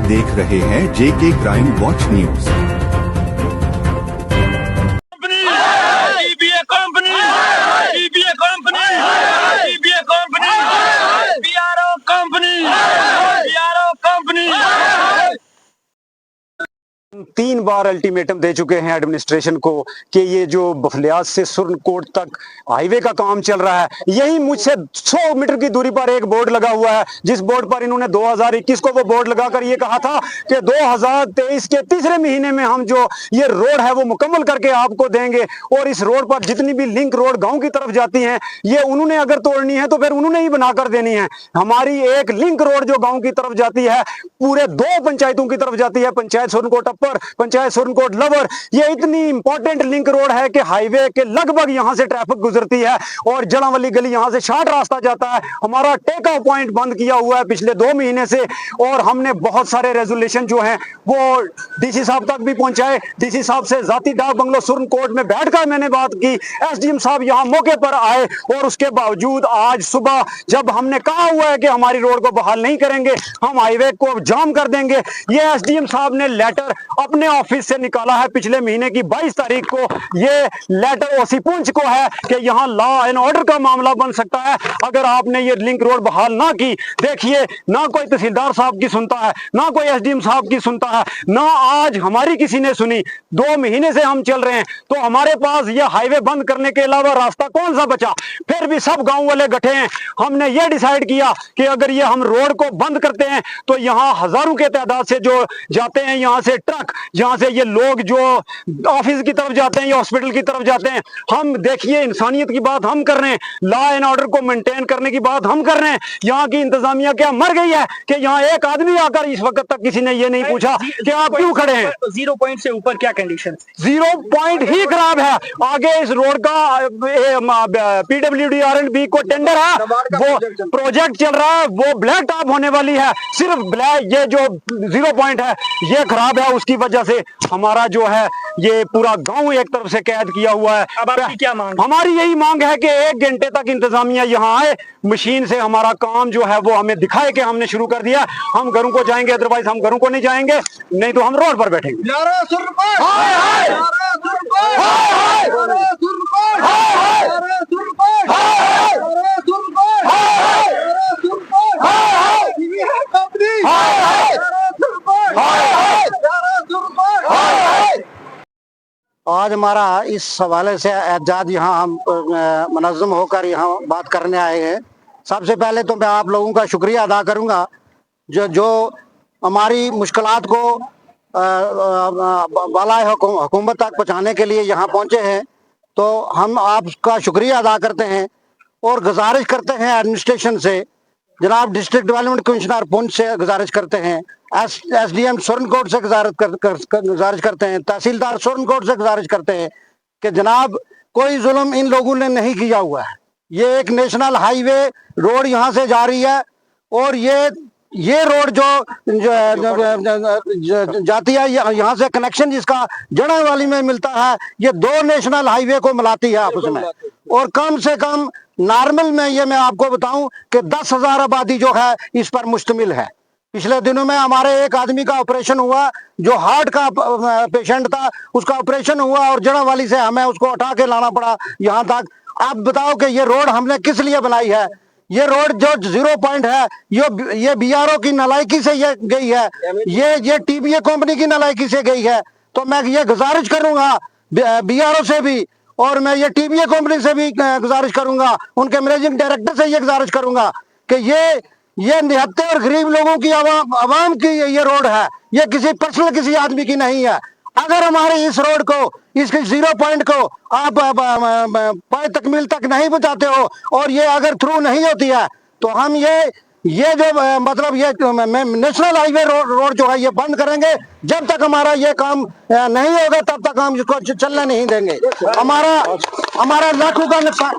देख रहे हैं जेके क्राइम वॉच न्यूज। तीन बार अल्टीमेटम दे चुके हैं एडमिनिस्ट्रेशन को कि ये जो बफलियाज से सुरनकोट तक हाईवे का काम चल रहा है, यही मुझसे 100 मीटर की दूरी पर एक बोर्ड लगा हुआ है, जिस बोर्ड पर इन्होंने 2021 को वो बोर्ड लगाकर ये कहा था कि 2023 के तीसरे महीने में हम जो ये रोड है वो मुकम्मल करके आपको देंगे। और इस रोड पर जितनी भी लिंक रोड गांव की तरफ जाती हैं, ये उन्होंने अगर तोड़नी है तो फिर उन्होंने ही बनाकर देनी है। हमारी एक लिंक रोड जो गांव की तरफ जाती है, पूरे 2 पंचायतों की तरफ जाती है, पंचायत सुरनकोट अपर, पंचायत सुरनकोट लवर, ये इतनी इंपॉर्टेंट लिंक रोड है कि हाईवे के लगभग यहां से ट्रैफिक गुजरती है और जलांवली गली यहां से शॉर्ट रास्ता जाता है। हमारा टेक ऑफ पॉइंट बंद किया हुआ है पिछले 2 महीने से, और हमने बहुत सारे रेजोल्यूशन जो हैं वो डीसी साहब तक भी पहुंचाए। डीसी साहब से जाती डाक बंगलो सुरनकोट में बैठकर मैंने बात की, एसडीएम साहब यहां मौके पर आए, और उसके बावजूद आज सुबह जब हमने कहा हुआ है कि हमारी रोड को बहाल नहीं करेंगे, हम हाईवे को जाम कर देंगे, ये एसडीएम साहब ने लेटर अपने ऑफिस से निकाला है पिछले महीने की 22 तारीख को। ये लेटर ओसी पुंछ को है कि यहाँ लॉ एंड ऑर्डर का मामला बन सकता है अगर आपने ये लिंक रोड बहाल ना की। देखिए, ना कोई तहसीलदार साहब की सुनता है, ना कोई एसडीएम साहब की सुनता है, ना आज हमारी किसी ने सुनी। 2 महीने से हम चल रहे हैं, तो हमारे पास ये हाईवे बंद करने के अलावा रास्ता कौन सा बचा? फिर भी सब गांव वाले गठे हैं। हमने ये डिसाइड किया कि अगर ये हम रोड को बंद करते हैं तो यहाँ हजारों के तादाद से जो जाते हैं यहाँ से ट्रक, जहां से ये लोग जो ऑफिस की तरफ जाते हैं या हॉस्पिटल की तरफ जाते हैं, हम देखिए इंसानियत की बात हम कर रहे हैं, लॉ एंड ऑर्डर को मेंटेन करने की बात हम कर रहे हैं। यहाँ की इंतजामिया क्या मर गई है कि यहाँ एक आदमी आकर इस वक्त तक किसी ने ये नहीं पूछा कि आप क्यों खड़े हैं? 0 पॉइंट से ऊपर क्या कंडीशन? 0 पॉइंट ही खराब है। आगे इस रोड का PWD-R&B को टेंडर है, वो प्रोजेक्ट चल रहा है, वो ब्लैक टॉप होने वाली है। सिर्फ ब्लैक ये जो 0 पॉइंट है ये खराब है, उसकी वजह से हमारा जो है ये पूरा गांव एक तरफ से कैद किया हुआ है। अब आपकी क्या मांग? हमारी यही मांग है कि 1 घंटे तक इंतजामिया यहाँ आए, मशीन से हमारा काम जो है वो हमें दिखाए कि हमने शुरू कर दिया। हम घरों को जाएंगे, अदरवाइज हम घरों को नहीं जाएंगे, नहीं तो हम रोड पर बैठेंगे। आज हमारा इस हवाले से एहतजाज यहाँ हम मुनज़्ज़म होकर यहाँ बात करने आए हैं। सबसे पहले तो मैं आप लोगों का शुक्रिया अदा करूँगा जो हमारी मुश्किलात को बाला हुकूमत तक पहुँचाने के लिए यहाँ पहुँचे हैं। तो हम आपका शुक्रिया अदा करते हैं और गुजारिश करते हैं एडमिनिस्ट्रेशन से, जनाब डिस्ट्रिक्ट डेवलपमेंट कमिश्नर पुंछ से गुजारिश करते हैं, एसडीएम सुरनकोट से गुजारिश करते हैं, तहसीलदार सुरनकोट से गुजारिश करते हैं कि जनाब कोई जुल्म इन लोगों ने नहीं किया हुआ है। ये एक नेशनल हाईवे रोड यहाँ से जा रही है, और ये रोड जो जाती है यहाँ से कनेक्शन जिसका जड़ावाली में मिलता है, ये 2 नेशनल हाईवे को मिलाती है आपस में। और कम से कम नॉर्मल में ये मैं आपको बताऊं कि 10,000 आबादी जो है इस पर मुश्तमिल है। पिछले दिनों में हमारे एक आदमी का ऑपरेशन हुआ, जो हार्ट का पेशेंट था, उसका ऑपरेशन हुआ और जड़ावाली से हमें उसको उठा के लाना पड़ा यहाँ तक। आप बताओ कि ये रोड हमने किस लिए बनाई है? ये रोड जो 0 पॉइंट है ये BRO की नालायकी से ये गई है, ये TBA कंपनी की नालायकी से गई है। तो मैं ये गुजारिश करूंगा BRO से भी, और मैं ये TBA कंपनी से भी गुजारिश करूंगा, उनके मैनेजिंग डायरेक्टर से ये गुजारिश करूंगा कि ये निहत्ते और गरीब लोगों की आवाम की ये रोड है, ये किसी पर्सनल किसी आदमी की नहीं है। अगर हमारे इस रोड को, इसके 0 पॉइंट को आप पाए तकमील तक नहीं पहुंचाते हो और ये अगर थ्रू नहीं होती है, तो हम ये जो मतलब ये नेशनल हाईवे रोड जो है ये बंद करेंगे। जब तक हमारा ये काम नहीं होगा तब तक हम इसको चलने नहीं देंगे। हमारा लाखों का नुकसान